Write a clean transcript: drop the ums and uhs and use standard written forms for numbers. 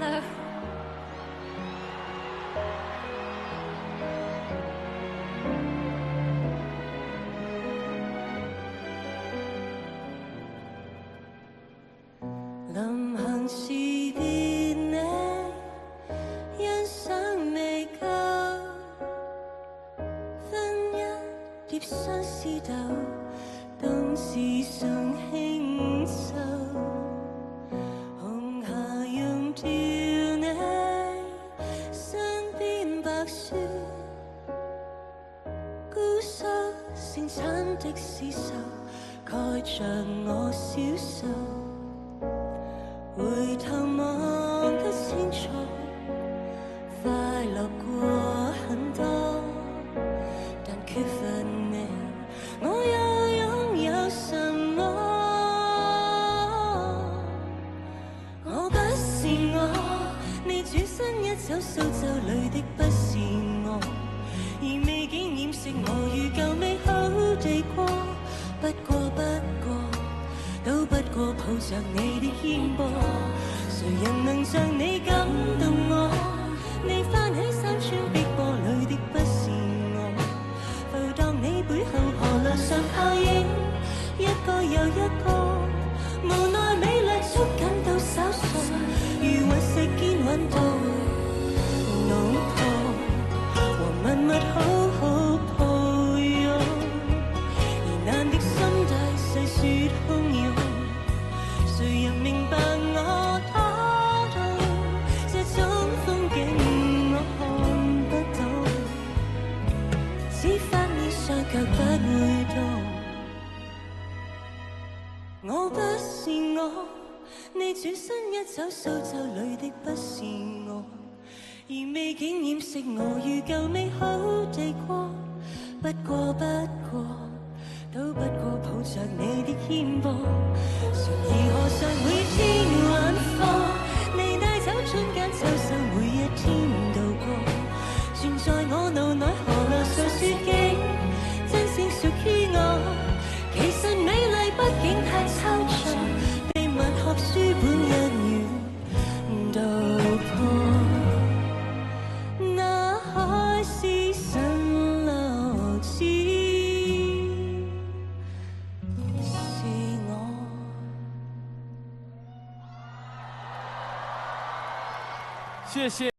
Hello。臨行時別你，欣賞未夠，分一碟相思豆，當時尚輕秀。紅霞溶掉你身邊白雪，姑蘇盛產的絲繡，蓋着我小手。回頭望得清楚，快樂過很多，但缺乏你，我又擁有什麼？我不是我，你轉身一走，蘇州裡的不是我，而未竟掩飾我與舊美好地過，都不過抱着你的肩膊，誰人能像你感動我？你翻起山川碧波裡的不是我，浮蕩你背後河流上泡影，一個又一個，無奈美麗捉緊到手上，如雲石堅穩到腦殼，和密密好好抱擁，而難的心底細說洶湧。誰人明白我多痛？這種風景我看不懂，只發現雙腳不會動。我不是我，你轉身一走，蘇州裡的不是我，而未竟掩飾我與舊美好地過，不過都不過抱着你的肩膊，船兒河上每天晚課，你帶走春間秋收，每一天度過，存在我腦內河流上雪景，真正屬於我。其實美麗畢竟太抽象，被文學書本一語道破。那海市蜃樓只謝謝。